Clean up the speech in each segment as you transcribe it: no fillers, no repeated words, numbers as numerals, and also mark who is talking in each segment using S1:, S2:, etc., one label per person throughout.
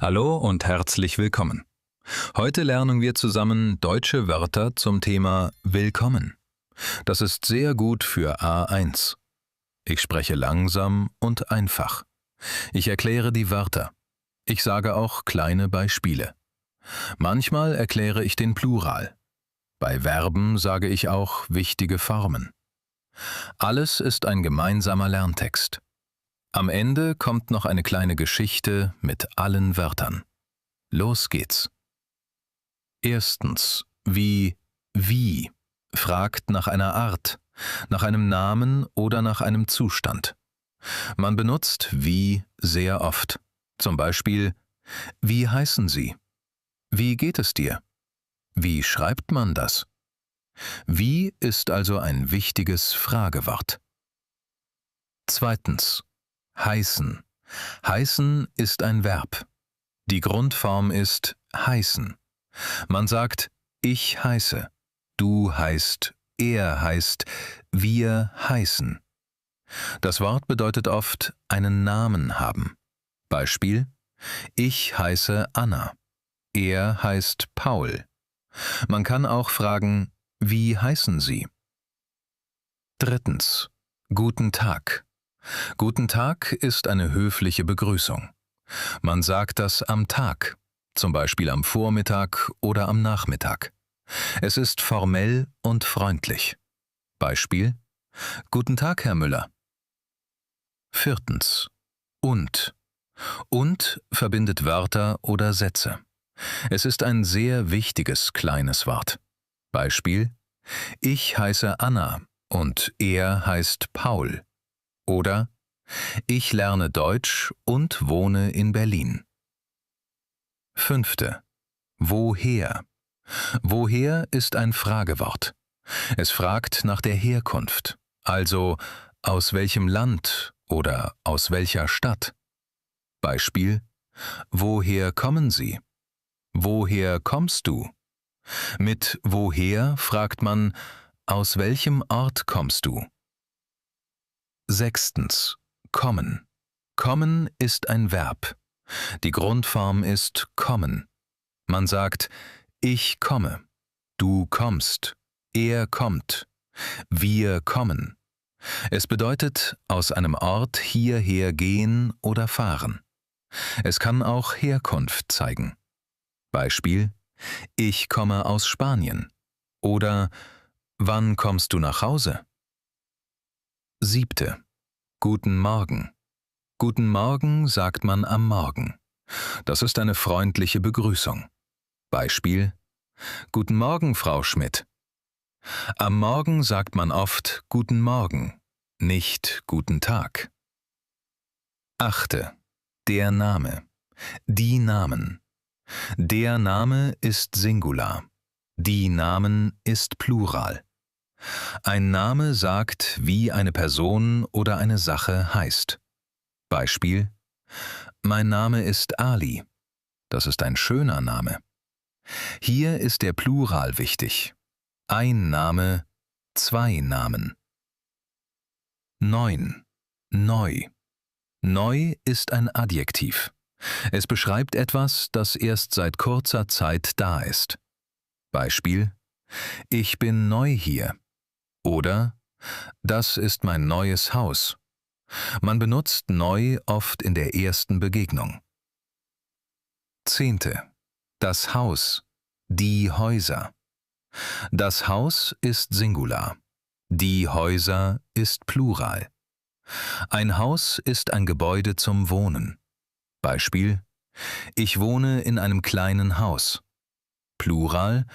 S1: Hallo und herzlich willkommen. Heute lernen wir zusammen deutsche Wörter zum Thema Willkommen. Das ist sehr gut für A1. Ich spreche langsam und einfach. Ich erkläre die Wörter. Ich sage auch kleine Beispiele. Manchmal erkläre ich den Plural. Bei Verben sage ich auch wichtige Formen. Alles ist ein gemeinsamer Lerntext. Am Ende kommt noch eine kleine Geschichte mit allen Wörtern. Los geht's. Erstens, wie fragt nach einer Art, nach einem Namen oder nach einem Zustand. Man benutzt wie sehr oft. Zum Beispiel, wie heißen Sie? Wie geht es dir? Wie schreibt man das? Wie ist also ein wichtiges Fragewort. Zweitens, heißen. Heißen ist ein Verb. Die Grundform ist heißen. Man sagt, ich heiße, du heißt, er heißt, wir heißen. Das Wort bedeutet oft einen Namen haben. Beispiel: Ich heiße Anna, er heißt Paul. Man kann auch fragen, wie heißen Sie? Drittens, guten Tag. Guten Tag ist eine höfliche Begrüßung. Man sagt das am Tag, zum Beispiel am Vormittag oder am Nachmittag. Es ist formell und freundlich. Beispiel: Guten Tag, Herr Müller. Viertens, und. Und verbindet Wörter oder Sätze. Es ist ein sehr wichtiges kleines Wort. Beispiel: Ich heiße Anna und er heißt Paul. Oder ich lerne Deutsch und wohne in Berlin. Fünfte, woher? Woher ist ein Fragewort. Es fragt nach der Herkunft, also aus welchem Land oder aus welcher Stadt. Beispiel: Woher kommen Sie? Woher kommst du? Mit woher fragt man, aus welchem Ort kommst du? Sechstens, kommen. Kommen ist ein Verb. Die Grundform ist kommen. Man sagt, ich komme, du kommst, er kommt, wir kommen. Es bedeutet aus einem Ort hierher gehen oder fahren. Es kann auch Herkunft zeigen. Beispiel: Ich komme aus Spanien. Oder wann kommst du nach Hause? Siebte, guten Morgen. Guten Morgen sagt man am Morgen. Das ist eine freundliche Begrüßung. Beispiel: Guten Morgen, Frau Schmidt. Am Morgen sagt man oft Guten Morgen, nicht Guten Tag. Achte, der Name. Die Namen. Der Name ist Singular. Die Namen ist Plural. Ein Name sagt, wie eine Person oder eine Sache heißt. Beispiel: Mein Name ist Ali. Das ist ein schöner Name. Hier ist der Plural wichtig. Ein Name, zwei Namen. 9. Neu. Neu ist ein Adjektiv. Es beschreibt etwas, das erst seit kurzer Zeit da ist. Beispiel: Ich bin neu hier. Oder das ist mein neues Haus. Man benutzt neu oft in der ersten Begegnung. 10. Das Haus. Die Häuser. Das Haus ist Singular. Die Häuser ist Plural. Ein Haus ist ein Gebäude zum Wohnen. Beispiel: Ich wohne in einem kleinen Haus. Plural: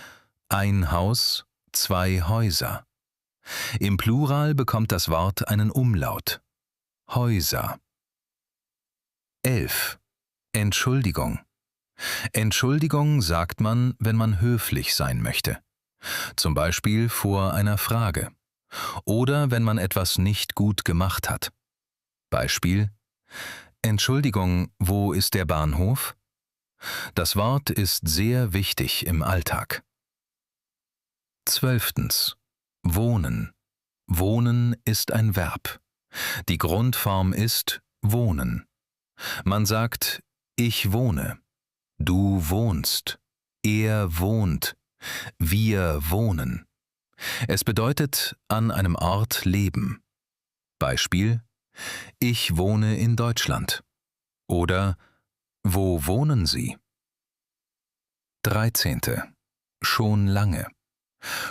S1: ein Haus, zwei Häuser. Im Plural bekommt das Wort einen Umlaut. Häuser. 11. Entschuldigung. Entschuldigung sagt man, wenn man höflich sein möchte. Zum Beispiel vor einer Frage. Oder wenn man etwas nicht gut gemacht hat. Beispiel: Entschuldigung, wo ist der Bahnhof? Das Wort ist sehr wichtig im Alltag. 12. Wohnen. Wohnen ist ein Verb. Die Grundform ist wohnen. Man sagt, ich wohne. Du wohnst, er wohnt, wir wohnen. Es bedeutet an einem Ort leben. Beispiel: Ich wohne in Deutschland. Oder wo wohnen Sie? 13. Schon lange.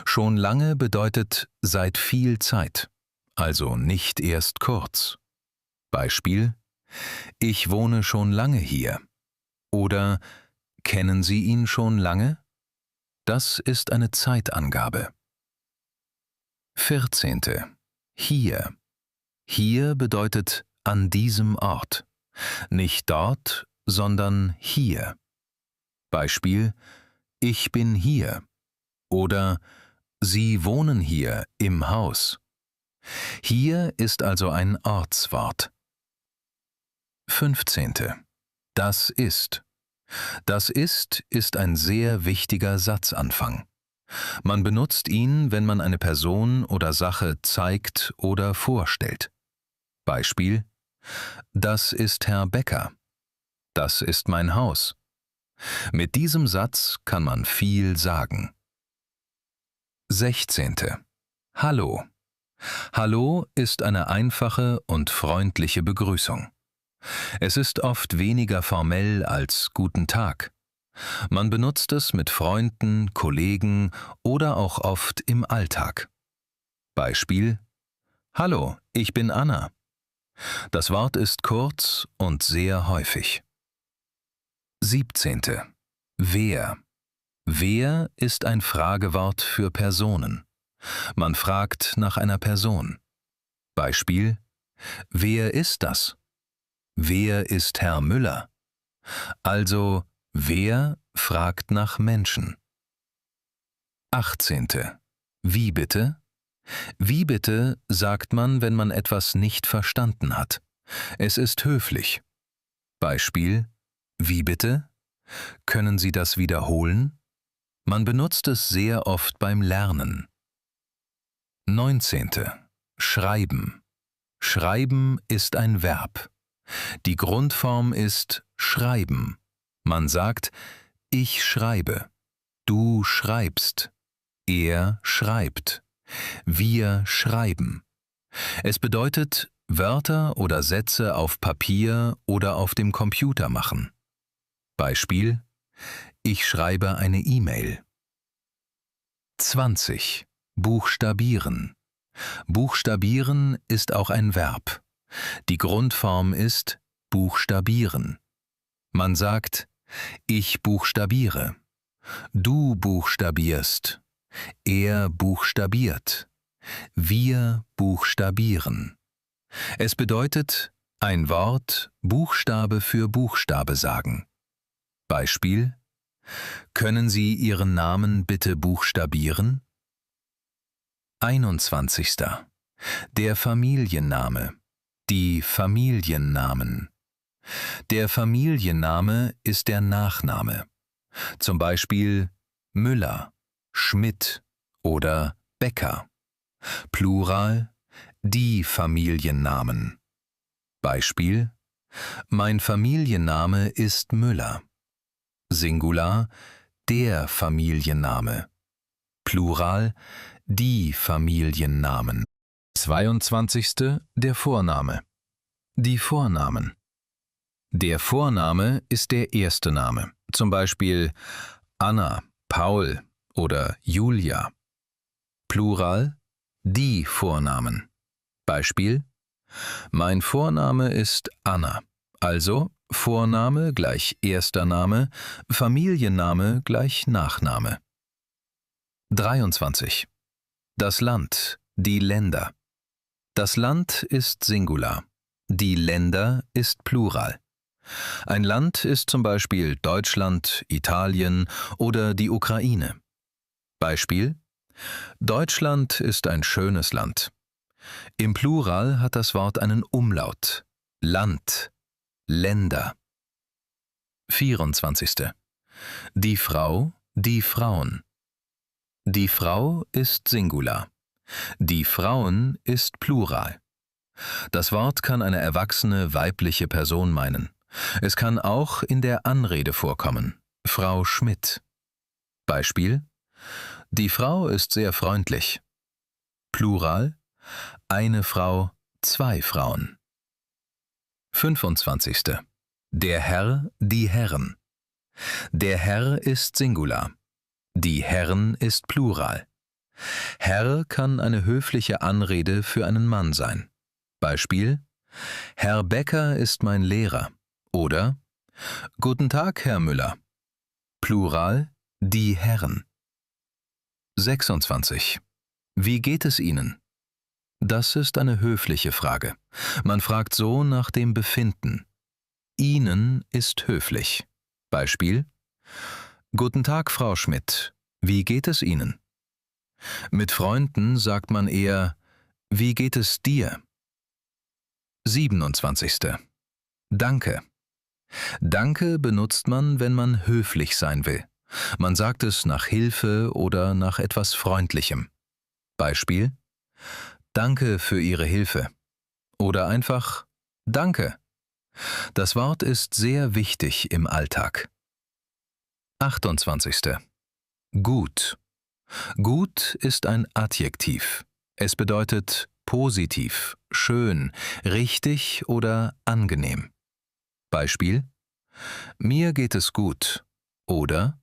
S1: Schon lange bedeutet seit viel Zeit, also nicht erst kurz. Beispiel: Ich wohne schon lange hier. Oder kennen Sie ihn schon lange? Das ist eine Zeitangabe. 14. Hier. Hier bedeutet an diesem Ort. Nicht dort, sondern hier. Beispiel: Ich bin hier. Oder Sie wohnen hier im Haus. Hier ist also ein Ortswort. 15. Das ist. Das ist ein sehr wichtiger Satzanfang. Man benutzt ihn, wenn man eine Person oder Sache zeigt oder vorstellt. Beispiel: Das ist Herr Becker. Das ist mein Haus. Mit diesem Satz kann man viel sagen. 16. Hallo. Hallo ist eine einfache und freundliche Begrüßung. Es ist oft weniger formell als Guten Tag. Man benutzt es mit Freunden, Kollegen oder auch oft im Alltag. Beispiel: Hallo, ich bin Anna. Das Wort ist kurz und sehr häufig. 17. Wer. Wer ist ein Fragewort für Personen. Man fragt nach einer Person. Beispiel: Wer ist das? Wer ist Herr Müller? Also, wer fragt nach Menschen. 18. Wie bitte? Wie bitte sagt man, wenn man etwas nicht verstanden hat. Es ist höflich. Beispiel: Wie bitte? Können Sie das wiederholen? Man benutzt es sehr oft beim Lernen. 19. Schreiben. Schreiben ist ein Verb. Die Grundform ist schreiben. Man sagt: Ich schreibe. Du schreibst. Er schreibt. Wir schreiben. Es bedeutet Wörter oder Sätze auf Papier oder auf dem Computer machen. Beispiel: Ich schreibe eine E-Mail. 20. Buchstabieren. Buchstabieren ist auch ein Verb. Die Grundform ist buchstabieren. Man sagt: Ich buchstabiere. Du buchstabierst. Er buchstabiert. Wir buchstabieren. Es bedeutet ein Wort Buchstabe für Buchstabe sagen. Beispiel: Können Sie Ihren Namen bitte buchstabieren? 21. Der Familienname. Die Familiennamen. Der Familienname ist der Nachname. Zum Beispiel Müller, Schmidt oder Becker. Plural: die Familiennamen. Beispiel: Mein Familienname ist Müller. Singular: der Familienname. Plural: die Familiennamen. 22. Der Vorname. Die Vornamen. Der Vorname ist der erste Name, zum Beispiel Anna, Paul oder Julia. Plural: die Vornamen. Beispiel: Mein Vorname ist Anna, also Vorname gleich erster Name, Familienname gleich Nachname. 23. Das Land, die Länder. Das Land ist Singular, die Länder ist Plural. Ein Land ist zum Beispiel Deutschland, Italien oder die Ukraine. Beispiel: Deutschland ist ein schönes Land. Im Plural hat das Wort einen Umlaut. Land, Länder. 24. Die Frau, die Frauen. Die Frau ist Singular. Die Frauen ist Plural. Das Wort kann eine erwachsene weibliche Person meinen, Es kann auch in der Anrede vorkommen. Frau Schmidt. Beispiel: Die Frau ist sehr freundlich. Plural: eine Frau, zwei Frauen. 25. Der Herr, die Herren. Der Herr ist Singular. Die Herren ist Plural. Herr kann eine höfliche Anrede für einen Mann sein. Beispiel: Herr Becker ist mein Lehrer. Oder Guten Tag, Herr Müller. Plural: die Herren. 26. Wie geht es Ihnen? Das ist eine höfliche Frage. Man fragt so nach dem Befinden. Ihnen ist höflich. Beispiel: Guten Tag, Frau Schmidt. Wie geht es Ihnen? Mit Freunden sagt man eher: Wie geht es dir? 27. Danke. Danke benutzt man, wenn man höflich sein will. Man sagt es nach Hilfe oder nach etwas Freundlichem. Beispiel: Danke für Ihre Hilfe. Oder einfach Danke. Das Wort ist sehr wichtig im Alltag. 28. Gut. Gut ist ein Adjektiv. Es bedeutet positiv, schön, richtig oder angenehm. Beispiel: Mir geht es gut. Oder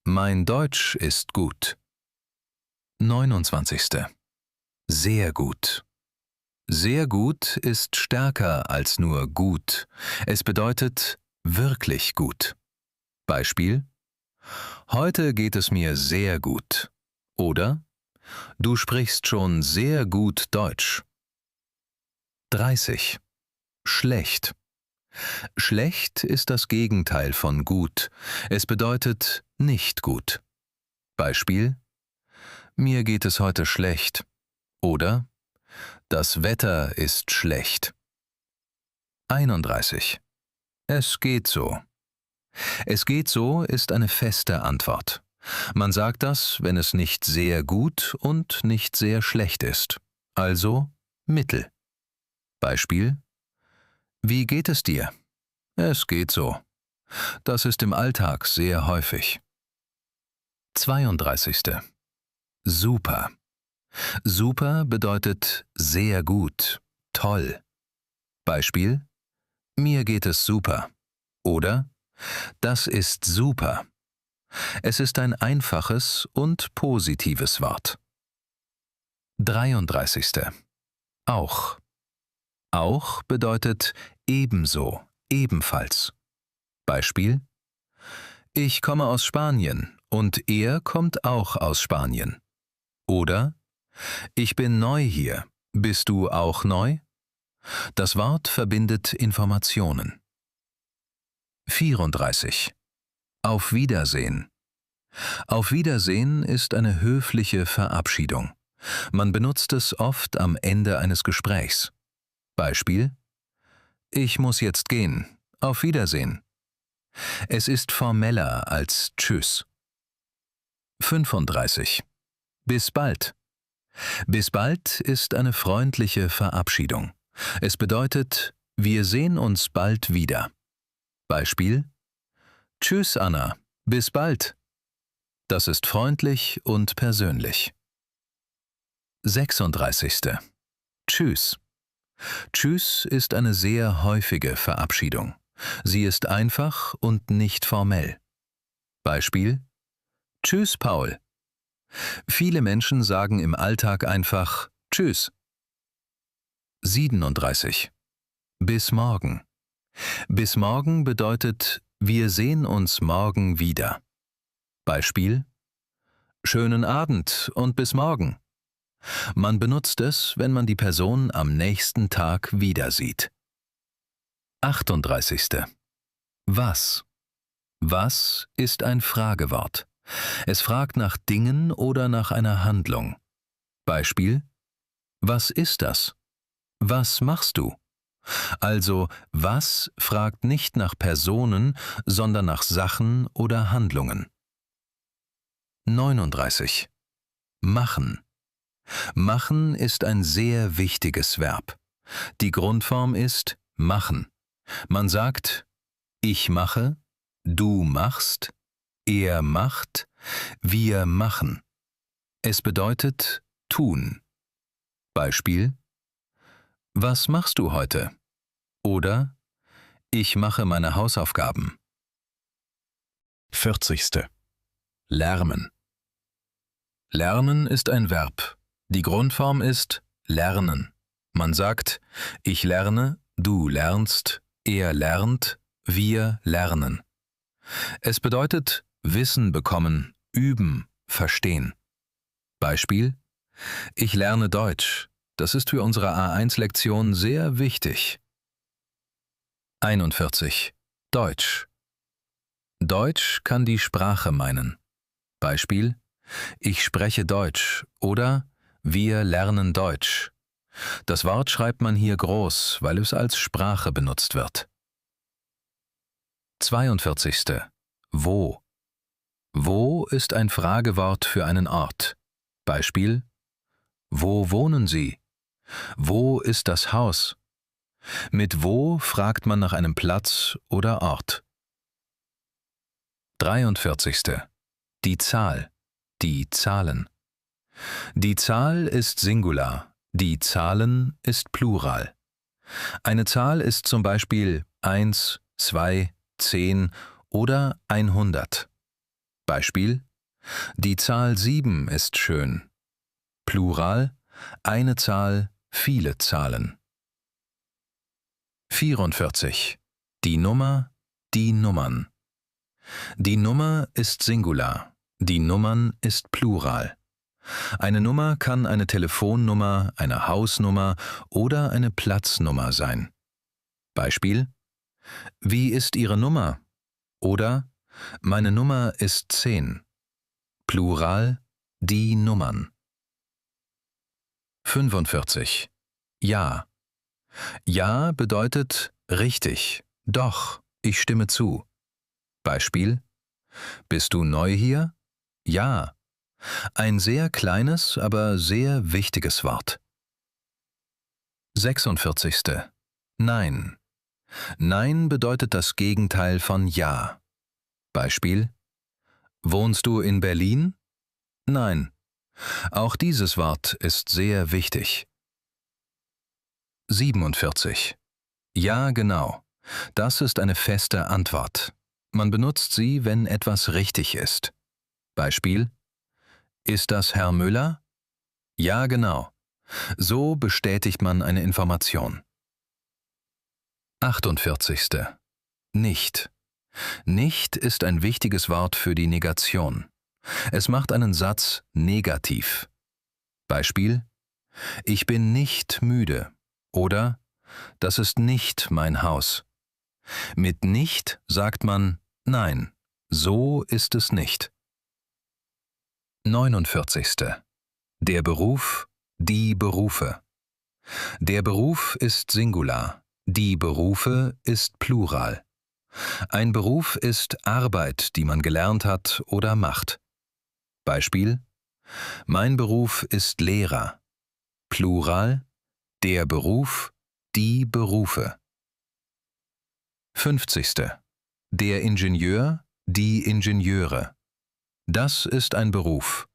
S1: Mein Deutsch ist gut. 29. Sehr gut. Sehr gut ist stärker als nur gut. Es bedeutet wirklich gut. Beispiel: Heute geht es mir sehr gut. Oder Du sprichst schon sehr gut Deutsch. 30. Schlecht. Schlecht ist das Gegenteil von gut. Es bedeutet nicht gut. Beispiel: Mir geht es heute schlecht. Oder Das Wetter ist schlecht. 31. Es geht so. Es geht so ist eine feste Antwort. Man sagt das, wenn es nicht sehr gut und nicht sehr schlecht ist. Also mittel. Beispiel: Wie geht es dir? Es geht so. Das ist im Alltag sehr häufig. 32. Super. Super bedeutet sehr gut, toll. Beispiel: Mir geht es super. Oder Das ist super. Es ist ein einfaches und positives Wort. 33. Auch. Auch bedeutet ebenso, ebenfalls. Beispiel: Ich komme aus Spanien und er kommt auch aus Spanien. Oder Ich bin neu hier. Bist du auch neu? Das Wort verbindet Informationen. 34. Auf Wiedersehen. Auf Wiedersehen ist eine höfliche Verabschiedung. Man benutzt es oft am Ende eines Gesprächs. Beispiel: Ich muss jetzt gehen. Auf Wiedersehen. Es ist formeller als Tschüss. 35. Bis bald. Bis bald ist eine freundliche Verabschiedung. Es bedeutet, wir sehen uns bald wieder. Beispiel: Tschüss, Anna. Bis bald. Das ist freundlich und persönlich. 36. Tschüss. Tschüss ist eine sehr häufige Verabschiedung. Sie ist einfach und nicht formell. Beispiel: Tschüss, Paul. Viele Menschen sagen im Alltag einfach Tschüss. 37. Bis morgen. Bis morgen bedeutet, wir sehen uns morgen wieder. Beispiel: Schönen Abend und bis morgen. Man benutzt es, wenn man die Person am nächsten Tag wieder sieht. 38. Was? Was ist ein Fragewort. Es fragt nach Dingen oder nach einer Handlung. Beispiel: Was ist das? Was machst du? Also was fragt nicht nach Personen, sondern nach Sachen oder Handlungen. 39. Machen. Machen ist ein sehr wichtiges Verb. Die Grundform ist machen. Man sagt, Ich mache, du machst, er macht, wir machen. Es bedeutet tun. Beispiel: Was machst du heute? Oder ich mache meine Hausaufgaben. 40. Lärmen. Lernen ist ein Verb. Die Grundform ist lernen. Man sagt, ich lerne, du lernst, er lernt, wir lernen. Es bedeutet Wissen bekommen, üben, verstehen. Beispiel: Ich lerne Deutsch. Das ist für unsere A1-Lektion sehr wichtig. 41. Deutsch. Deutsch kann die Sprache meinen. Beispiel: Ich spreche Deutsch oder wir lernen Deutsch. Das Wort schreibt man hier groß, weil es als Sprache benutzt wird. 42. Wo. Wo ist ein Fragewort für einen Ort. Beispiel: Wo wohnen Sie? Wo ist das Haus? Mit wo fragt man nach einem Platz oder Ort. 43. Die Zahl. Die Zahlen. Die Zahl ist Singular, die Zahlen ist Plural. Eine Zahl ist zum Beispiel 1, 2, 10 oder 100. Beispiel: Die Zahl 7 ist schön. Plural: eine Zahl, viele Zahlen. 44. Die Nummer, die Nummern. Die Nummer ist Singular, die Nummern ist Plural. Eine Nummer kann eine Telefonnummer, eine Hausnummer oder eine Platznummer sein. Beispiel: Wie ist Ihre Nummer? Oder meine Nummer ist 10. Plural: die Nummern. 45. Ja. Ja bedeutet richtig, doch, ich stimme zu. Beispiel: Bist du neu hier? Ja. Ein sehr kleines, aber sehr wichtiges Wort. 46. Nein. Nein bedeutet das Gegenteil von Ja. Beispiel: Wohnst du in Berlin? Nein. Auch dieses Wort ist sehr wichtig. 47. Ja, genau. Das ist eine feste Antwort. Man benutzt sie, wenn etwas richtig ist. Beispiel: Ist das Herr Müller? Ja, genau. So bestätigt man eine Information. 48. Nicht. Nicht ist ein wichtiges Wort für die Negation. Es macht einen Satz negativ. Beispiel: Ich bin nicht müde. Oder das ist nicht mein Haus. Mit nicht sagt man nein, so ist es nicht. 49. Der Beruf, die Berufe. Der Beruf ist Singular, die Berufe ist Plural. Ein Beruf ist Arbeit, die man gelernt hat oder macht. Beispiel: Mein Beruf ist Lehrer. Plural: der Beruf, die Berufe. 50. Der Ingenieur, die Ingenieure. Das ist ein Beruf.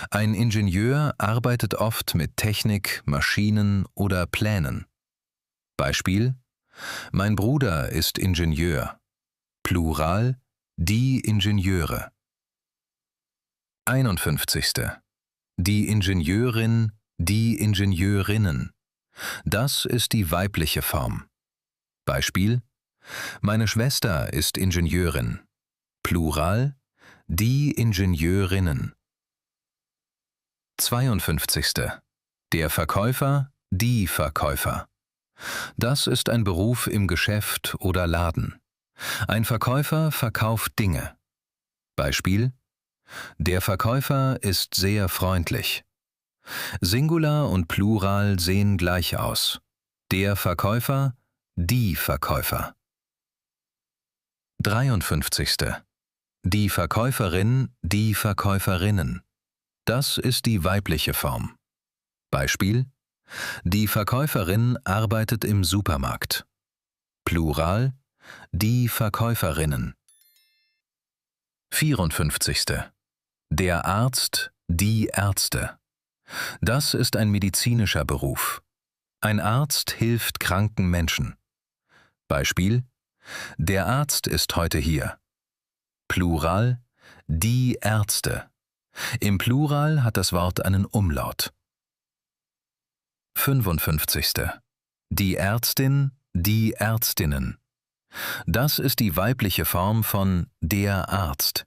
S1: Ein Ingenieur arbeitet oft mit Technik, Maschinen oder Plänen. Beispiel: Mein Bruder ist Ingenieur. Plural: die Ingenieure. 51. Die Ingenieurin, die Ingenieurinnen. Das ist die weibliche Form. Beispiel: Meine Schwester ist Ingenieurin. Plural: die Ingenieurinnen. 52. Der Verkäufer, die Verkäufer. Das ist ein Beruf im Geschäft oder Laden. Ein Verkäufer verkauft Dinge. Beispiel: Der Verkäufer ist sehr freundlich. Singular und Plural sehen gleich aus. Der Verkäufer, die Verkäufer. 53. Die Verkäuferin, die Verkäuferinnen. Das ist die weibliche Form. Beispiel: Die Verkäuferin arbeitet im Supermarkt. Plural: die Verkäuferinnen. 54. Der Arzt, die Ärzte. Das ist ein medizinischer Beruf. Ein Arzt hilft kranken Menschen. Beispiel: Der Arzt ist heute hier. Plural: die Ärzte. Im Plural hat das Wort einen Umlaut. 55. Die Ärztin, die Ärztinnen. Das ist die weibliche Form von der Arzt.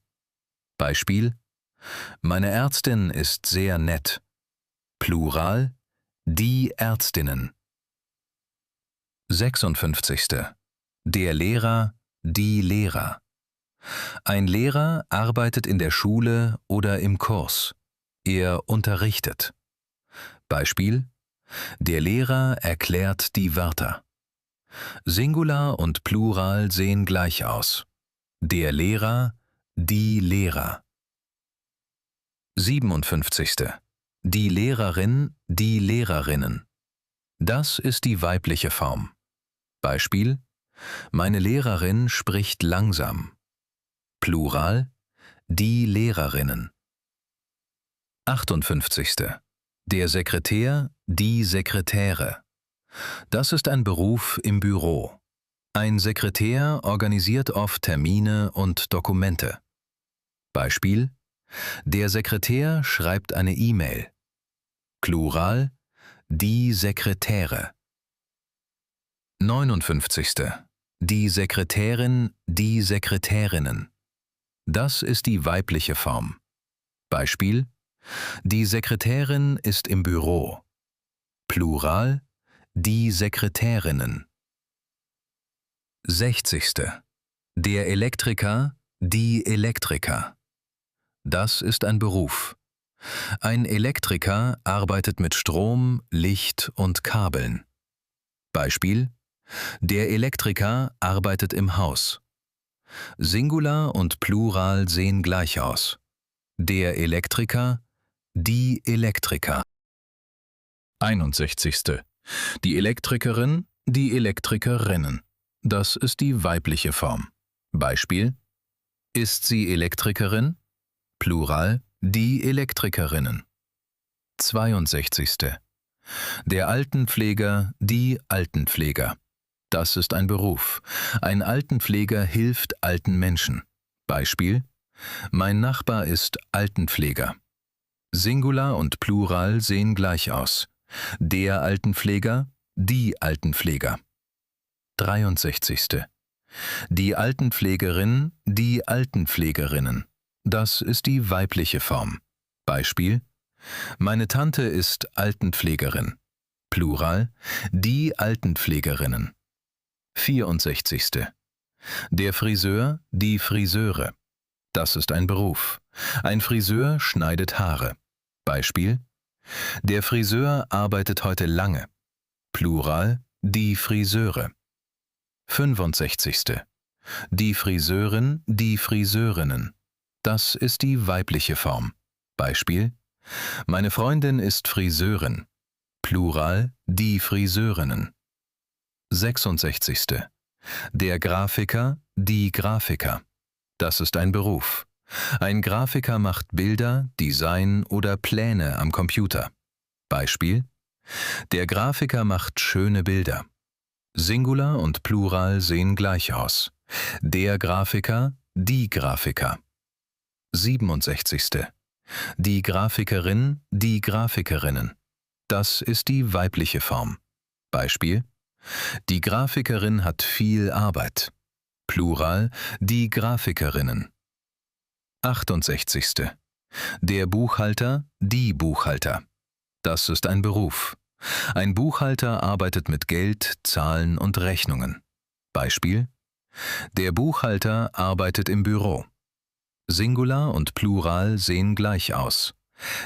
S1: Beispiel: Meine Ärztin ist sehr nett. Plural: die Ärztinnen. 56. Der Lehrer, die Lehrer. Ein Lehrer arbeitet in der Schule oder im Kurs. Er unterrichtet. Beispiel: Der Lehrer erklärt die Wörter. Singular und Plural sehen gleich aus. Der Lehrer, die Lehrer. 57. Die Lehrerin, die Lehrerinnen. Das ist die weibliche Form. Beispiel: Meine Lehrerin spricht langsam. Plural: die Lehrerinnen. 58. Der Sekretär, die Sekretäre. Das ist ein Beruf im Büro. Ein Sekretär organisiert oft Termine und Dokumente. Beispiel: Der Sekretär schreibt eine E-Mail. Plural: die Sekretäre. 59. Die Sekretärin, die Sekretärinnen. Das ist die weibliche Form. Beispiel: Die Sekretärin ist im Büro. Plural: die Sekretärinnen. 60. Der Elektriker, die Elektriker. Das ist ein Beruf. Ein Elektriker arbeitet mit Strom, Licht und Kabeln. Beispiel: Der Elektriker arbeitet im Haus. Singular und Plural sehen gleich aus. Der Elektriker, die Elektriker. 61. Die Elektrikerin, die Elektrikerinnen. Das ist die weibliche Form. Beispiel: Ist sie Elektrikerin? Plural: die Elektrikerinnen. 62. Der Altenpfleger, die Altenpfleger. Das ist ein Beruf. Ein Altenpfleger hilft alten Menschen. Beispiel: Mein Nachbar ist Altenpfleger. Singular und Plural sehen gleich aus. Der Altenpfleger, die Altenpfleger. 63. Die Altenpflegerin, die Altenpflegerinnen. Das ist die weibliche Form. Beispiel: Meine Tante ist Altenpflegerin. Plural: die Altenpflegerinnen. 64. Der Friseur, die Friseure. Das ist ein Beruf. Ein Friseur schneidet Haare. Beispiel: Der Friseur arbeitet heute lange. Plural: die Friseure. 65. Die Friseurin, die Friseurinnen. Das ist die weibliche Form. Beispiel: Meine Freundin ist Friseurin. Plural: die Friseurinnen. 66. Der Grafiker, die Grafiker. Das ist ein Beruf. Ein Grafiker macht Bilder, Design oder Pläne am Computer. Beispiel: Der Grafiker macht schöne Bilder. Singular und Plural sehen gleich aus. Der Grafiker, die Grafiker. 67. Die Grafikerin, die Grafikerinnen. Das ist die weibliche Form. Beispiel: Die Grafikerin hat viel Arbeit. Plural: die Grafikerinnen. 68. Der Buchhalter, die Buchhalter. Das ist ein Beruf. Ein Buchhalter arbeitet mit Geld, Zahlen und Rechnungen. Beispiel: Der Buchhalter arbeitet im Büro. Singular und Plural sehen gleich aus.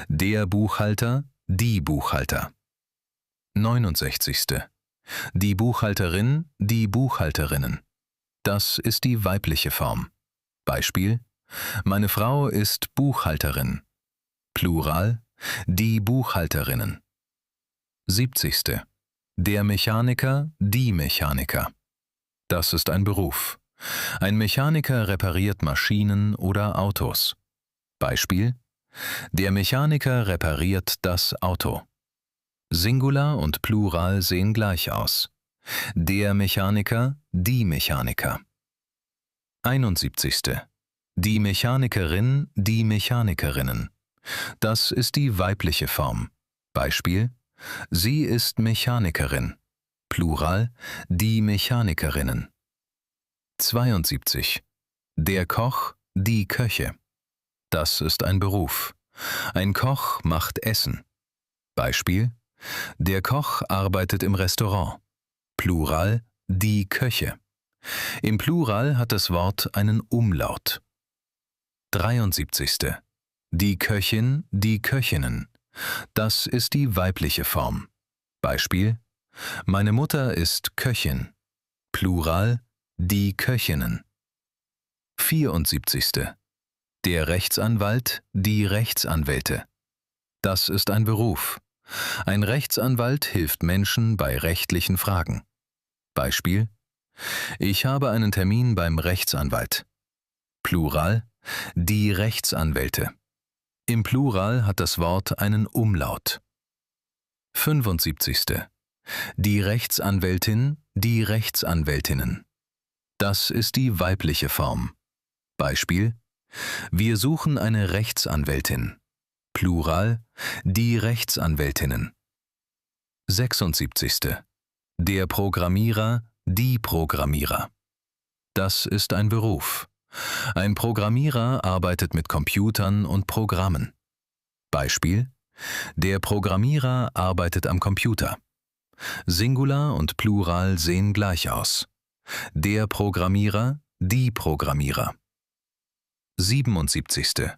S1: Der Buchhalter, die Buchhalter. 69. Die Buchhalterin, die Buchhalterinnen. Das ist die weibliche Form. Beispiel: Meine Frau ist Buchhalterin. Plural: die Buchhalterinnen. 70. Der Mechaniker, die Mechaniker. Das ist ein Beruf. Ein Mechaniker repariert Maschinen oder Autos. Beispiel: Der Mechaniker repariert das Auto. Singular und Plural sehen gleich aus. Der Mechaniker, die Mechaniker. 71. Die Mechanikerin, die Mechanikerinnen. Das ist die weibliche Form. Beispiel: Sie ist Mechanikerin. Plural: die Mechanikerinnen. 72. Der Koch, die Köche. Das ist ein Beruf. Ein Koch macht Essen. Beispiel: Der Koch arbeitet im Restaurant. Plural: die Köche. Im Plural hat das Wort einen Umlaut. 73. Die Köchin, die Köchinnen. Das ist die weibliche Form. Beispiel: Meine Mutter ist Köchin. Plural: die Köchinnen. 74. Der Rechtsanwalt, die Rechtsanwälte. Das ist ein Beruf. Ein Rechtsanwalt hilft Menschen bei rechtlichen Fragen. Beispiel: Ich habe einen Termin beim Rechtsanwalt. Plural: die Rechtsanwälte. Im Plural hat das Wort einen Umlaut. 75. Die Rechtsanwältin, die Rechtsanwältinnen. Das ist die weibliche Form. Beispiel: Wir suchen eine Rechtsanwältin. Plural: die Rechtsanwältinnen. 76. Der Programmierer, die Programmierer. Das ist ein Beruf. Ein Programmierer arbeitet mit Computern und Programmen. Beispiel: Der Programmierer arbeitet am Computer. Singular und Plural sehen gleich aus. Der Programmierer, die Programmierer. 77.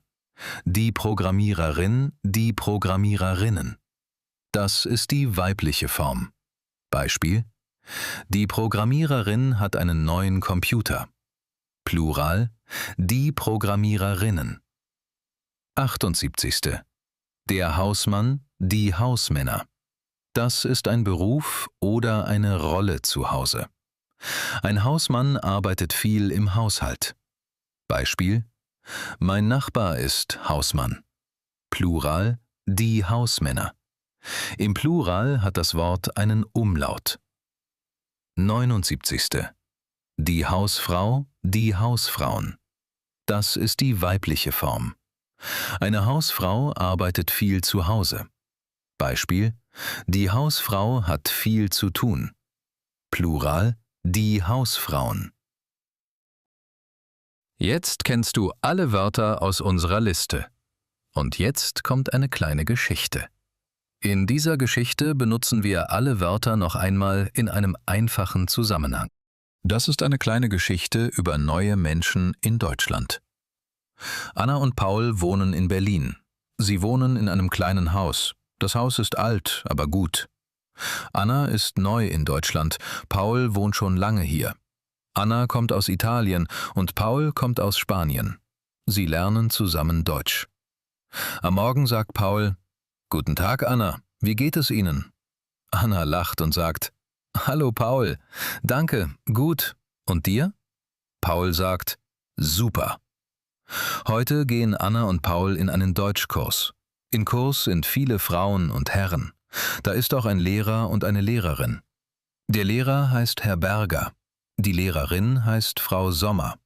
S1: Die Programmiererin, die Programmiererinnen. Das ist die weibliche Form. Beispiel: Die Programmiererin hat einen neuen Computer. Plural: die Programmiererinnen. 78. Der Hausmann, die Hausmänner. Das ist ein Beruf oder eine Rolle zu Hause. Ein Hausmann arbeitet viel im Haushalt. Beispiel: Mein Nachbar ist Hausmann. Plural: die Hausmänner. Im Plural hat das Wort einen Umlaut. 79. Die Hausfrau, die Hausfrauen. Das ist die weibliche Form. Eine Hausfrau arbeitet viel zu Hause. Beispiel: Die Hausfrau hat viel zu tun. Plural: die Hausfrauen. Jetzt kennst du alle Wörter aus unserer Liste. Und jetzt kommt eine kleine Geschichte. In dieser Geschichte benutzen wir alle Wörter noch einmal in einem einfachen Zusammenhang. Das ist eine kleine Geschichte über neue Menschen in Deutschland. Anna und Paul wohnen in Berlin. Sie wohnen in einem kleinen Haus. Das Haus ist alt, aber gut. Anna ist neu in Deutschland. Paul wohnt schon lange hier. Anna kommt aus Italien und Paul kommt aus Spanien. Sie lernen zusammen Deutsch. Am Morgen sagt Paul: Guten Tag, Anna. Wie geht es Ihnen? Anna lacht und sagt: Hallo, Paul. Danke, gut. Und dir? Paul sagt: Super. Heute gehen Anna und Paul in einen Deutschkurs. Im Kurs sind viele Frauen und Herren. Da ist auch ein Lehrer und eine Lehrerin. Der Lehrer heißt Herr Berger. Die Lehrerin heißt Frau Sommer.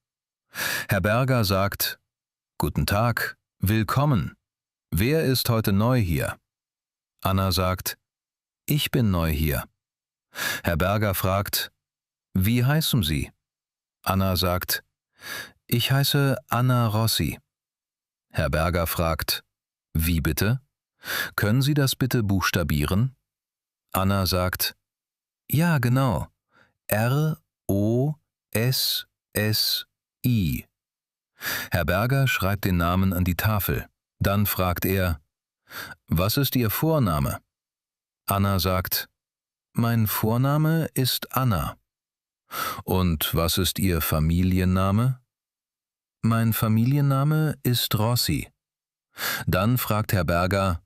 S1: Herr Berger sagt: Guten Tag, willkommen. Wer ist heute neu hier? Anna sagt: Ich bin neu hier. Herr Berger fragt: Wie heißen Sie? Anna sagt: Ich heiße Anna Rossi. Herr Berger fragt: Wie bitte? Können Sie das bitte buchstabieren? Anna sagt: Ja, genau. R-O-S-S-I. Herr Berger schreibt den Namen an die Tafel. Dann fragt er: Was ist Ihr Vorname? Anna sagt: Mein Vorname ist Anna. Und was ist Ihr Familienname? Mein Familienname ist Rossi. Dann fragt Herr Berger: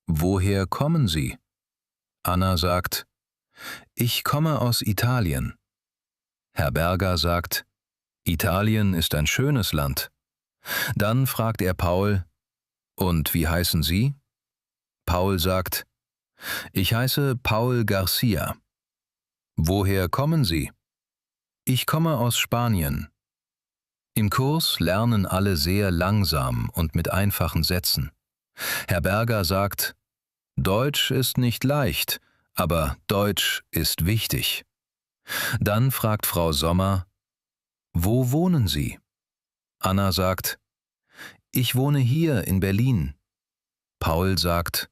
S1: Woher kommen Sie? Anna sagt: Ich komme aus Italien. Herr Berger sagt, Italien ist ein schönes Land. Dann fragt er Paul, und wie heißen Sie? Paul sagt, ich heiße Paul Garcia. Woher kommen Sie? Ich komme aus Spanien. Im Kurs lernen alle sehr langsam und mit einfachen Sätzen. Herr Berger sagt, Deutsch ist nicht leicht, aber Deutsch ist wichtig. Dann fragt Frau Sommer, wo wohnen Sie? Anna sagt, ich wohne hier in Berlin. Paul sagt,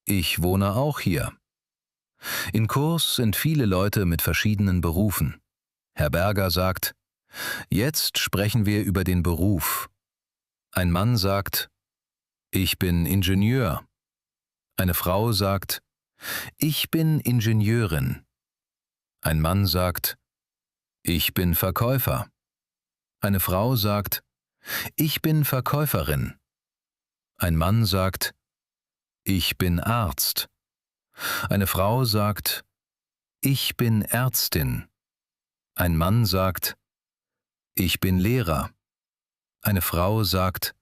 S1: ich wohne auch hier. Im Kurs sind viele Leute mit verschiedenen Berufen. Herr Berger sagt, jetzt sprechen wir über den Beruf. Ein Mann sagt, ich bin Ingenieur. Eine Frau sagt, ich bin Ingenieurin. Ein Mann sagt, ich bin Verkäufer. Eine Frau sagt, ich bin Verkäuferin. Ein Mann sagt, ich bin Arzt. Eine Frau sagt, ich bin Ärztin. Ein Mann sagt, ich bin Lehrer. Eine Frau sagt,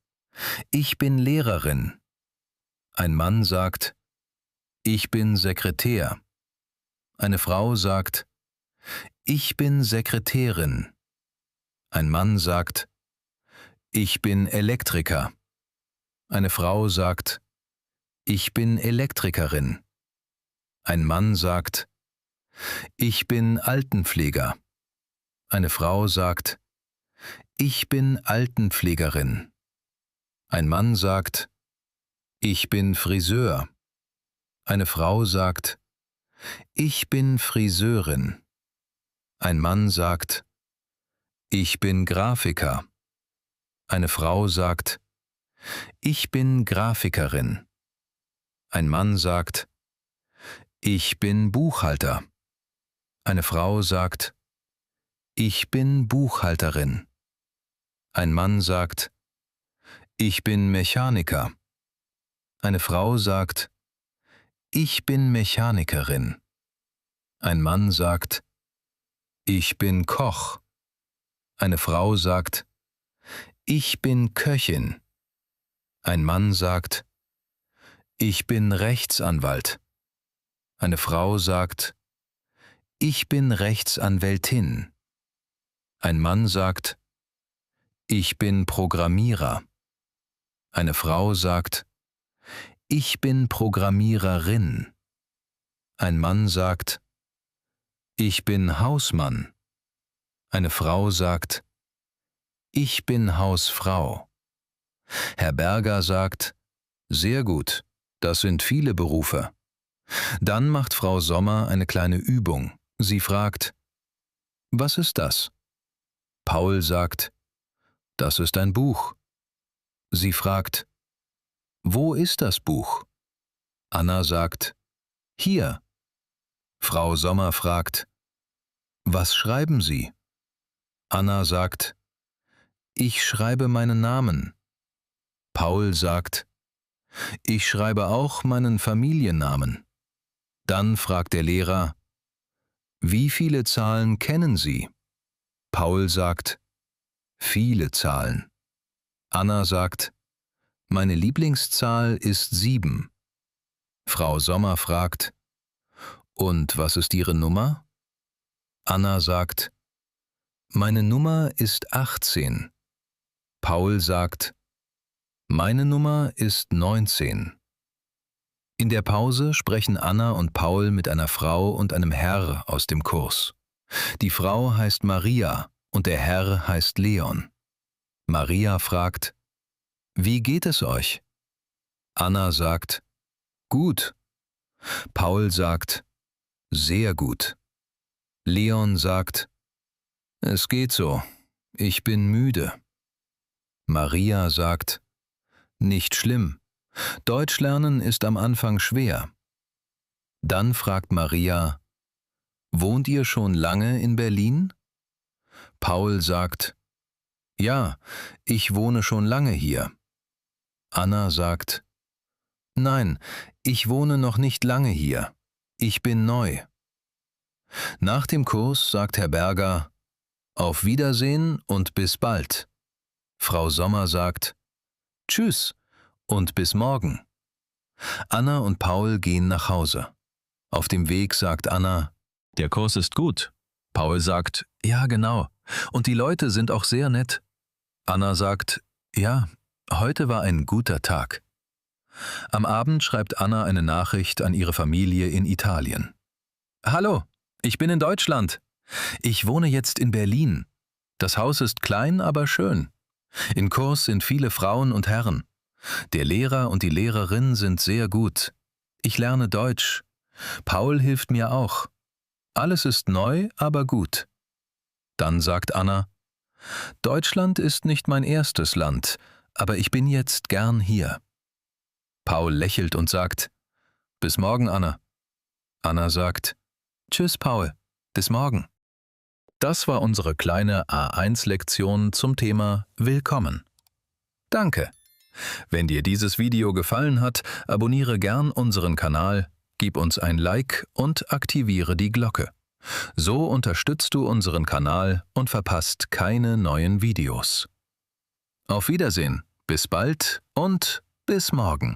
S1: ich bin Lehrerin. Ein Mann sagt, ich bin Sekretär. Eine Frau sagt, ich bin Sekretärin. Ein Mann sagt, ich bin Elektriker. Eine Frau sagt, ich bin Elektrikerin. Ein Mann sagt, ich bin Altenpfleger. Eine Frau sagt, ich bin Altenpflegerin. Ein Mann sagt, ich bin Friseur. Eine Frau sagt, ich bin Friseurin. Ein Mann sagt, ich bin Grafiker. Eine Frau sagt, ich bin Grafikerin. Ein Mann sagt, ich bin Buchhalter. Eine Frau sagt, ich bin Buchhalterin. Ein Mann sagt, ich bin Mechaniker. Eine Frau sagt, ich bin Mechanikerin. Ein Mann sagt, ich bin Koch. Eine Frau sagt, ich bin Köchin. Ein Mann sagt, ich bin Rechtsanwalt. Eine Frau sagt, ich bin Rechtsanwältin. Ein Mann sagt, ich bin Programmierer. Eine Frau sagt, ich bin Programmiererin. Ein Mann sagt, ich bin Hausmann. Eine Frau sagt, ich bin Hausfrau. Herr Berger sagt, sehr gut, das sind viele Berufe. Dann macht Frau Sommer eine kleine Übung. Sie fragt, was ist das? Paul sagt, das ist ein Buch. Sie fragt, wo ist das Buch? Anna sagt, hier. Frau Sommer fragt, was schreiben Sie? Anna sagt, ich schreibe meinen Namen. Paul sagt, ich schreibe auch meinen Familiennamen. Dann fragt der Lehrer, wie viele Zahlen kennen Sie? Paul sagt, viele Zahlen. Anna sagt, meine Lieblingszahl ist 7. Frau Sommer fragt, und was ist Ihre Nummer? Anna sagt, meine Nummer ist 18. Paul sagt, meine Nummer ist 19. In der Pause sprechen Anna und Paul mit einer Frau und einem Herr aus dem Kurs. Die Frau heißt Maria und der Herr heißt Leon. Maria fragt, wie geht es euch? Anna sagt, gut. Paul sagt, sehr gut. Leon sagt, es geht so, ich bin müde. Maria sagt, nicht schlimm, Deutsch lernen ist am Anfang schwer. Dann fragt Maria, wohnt ihr schon lange in Berlin? Paul sagt, ja, ich wohne schon lange hier. Anna sagt, nein, ich wohne noch nicht lange hier. Ich bin neu. Nach dem Kurs sagt Herr Berger, Auf Wiedersehen und bis bald. Frau Sommer sagt Tschüss und bis morgen. Anna und Paul gehen nach Hause. Auf dem Weg sagt Anna: Der Kurs ist gut. Paul sagt: Ja, genau. Und die Leute sind auch sehr nett. Anna sagt: Ja, heute war ein guter Tag. Am Abend schreibt Anna eine Nachricht an ihre Familie in Italien. Hallo, ich bin in Deutschland. Ich wohne jetzt in Berlin. Das Haus ist klein, aber schön. In Kurs sind viele Frauen und Herren. Der Lehrer und die Lehrerin sind sehr gut. Ich lerne Deutsch. Paul hilft mir auch. Alles ist neu, aber gut. Dann sagt Anna: Deutschland ist nicht mein erstes Land, aber ich bin jetzt gern hier. Paul lächelt und sagt: Bis morgen, Anna. Anna sagt: Tschüss, Paul. Bis morgen. Das war unsere kleine A1-Lektion zum Thema Willkommen. Danke. Wenn dir dieses Video gefallen hat, abonniere gern unseren Kanal, gib uns ein Like und aktiviere die Glocke. So unterstützt du unseren Kanal und verpasst keine neuen Videos. Auf Wiedersehen, bis bald und bis morgen.